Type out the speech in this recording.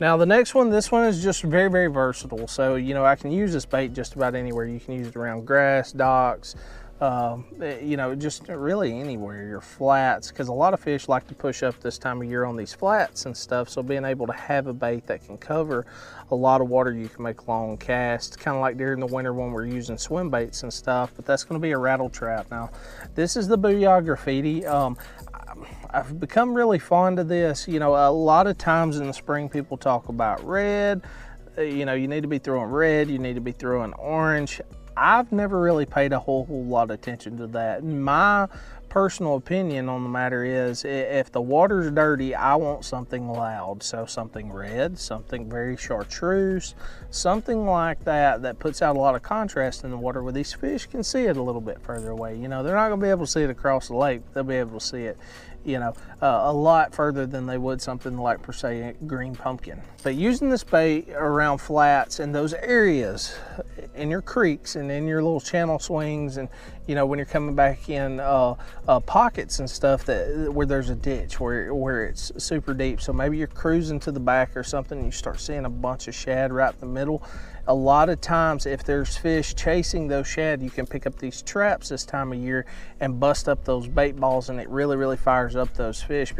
Now the next one, this one is just very, very versatile. So, you know, I can use this bait just about anywhere. You can use it around grass, docks, you know, just really anywhere, your flats, because a lot of fish like to push up this time of year on these flats and stuff. So being able to have a bait that can cover a lot of water, you can make long casts, kind of like during the winter when we're using swim baits and stuff, but that's going to be a rattle trap. Now, this is the Booyah Graffiti. I've become really fond of this. You know, a lot of times in the spring people talk about red. You know, you need to be throwing red, you need to be throwing orange. I've never really paid a whole lot of attention to that. My personal opinion on the matter is, if the water's dirty, I want something loud. So something red, something very chartreuse, something like that that puts out a lot of contrast in the water where these fish can see it a little bit further away. You know, they're not gonna be able to see it across the lake, but they'll be able to see it, you know, a lot further than they would something like, per se, green pumpkin. But using this bait around flats and those areas in your creeks and in your little channel swings, and you know, when you're coming back in pockets and stuff where there's a ditch where it's super deep, so maybe you're cruising to the back or something and you start seeing a bunch of shad right in the middle. A lot of times, if there's fish chasing those shad, you can pick up these traps this time of year and bust up those bait balls, and it really, really fires up those fish.